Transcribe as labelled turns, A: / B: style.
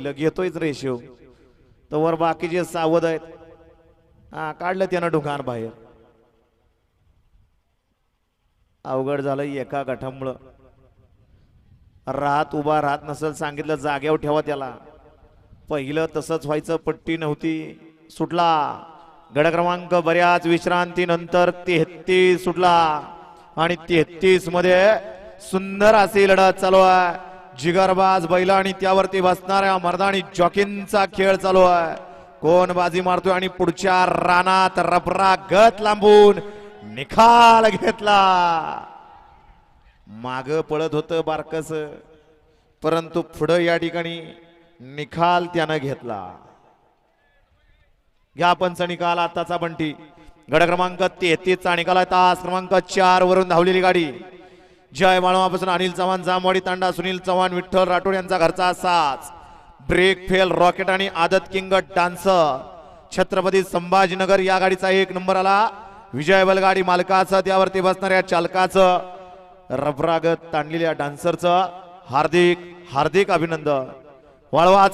A: घेतोयच ratio तर वर बाकीचे सावध आहेत. हा काढलं त्यानं दुकान बाहेर. अवघड झालं एका गटामुळं. राहत उभा राहत नसेल सांगितलं जाग्यावर ठेवा त्याला. पहिलं तसंच व्हायचं पट्टी नव्हती सुटला. गड क्रमांक बऱ्याच विश्रांतीनंतर 33 सुटला आणि 33 मध्ये सुंदर अशी लढत चालू आहे. जिगरबाज बैल आणि त्यावरती बसणाऱ्या मर्दानी जॉकींचा खेळ चालू आहे. कोण बाजी मारतोय आणि पुढच्या रानात रबरागत लांबून निकाल घेतला. माग पळत होतं बारकस परंतु पुढं या ठिकाणी निकाल त्यानं घेतला. घ्या पंच निकाल आताचा बंटी. गड क्रमांक 33 चा निकाल आहे. तास क्रमांक 4 वरून धावलेली गाडी जय माळवापासून अनिल चव्हाण जामवाडी तांडा सुनील चव्हाण विठ्ठल राठोड यांचा घरचा साज. ब्रेक फेल रॉकेट आणि आदत किंग डान्सर छत्रपती संभाजीनगर या गाडीचा 1 नंबर आला. विजय बलगाडी मालकाचं त्यावरती बसणाऱ्या चालकाचं रबरागत ताणलेल्या डान्सरचं हार्दिक हार्दिक अभिनंदन. वळवा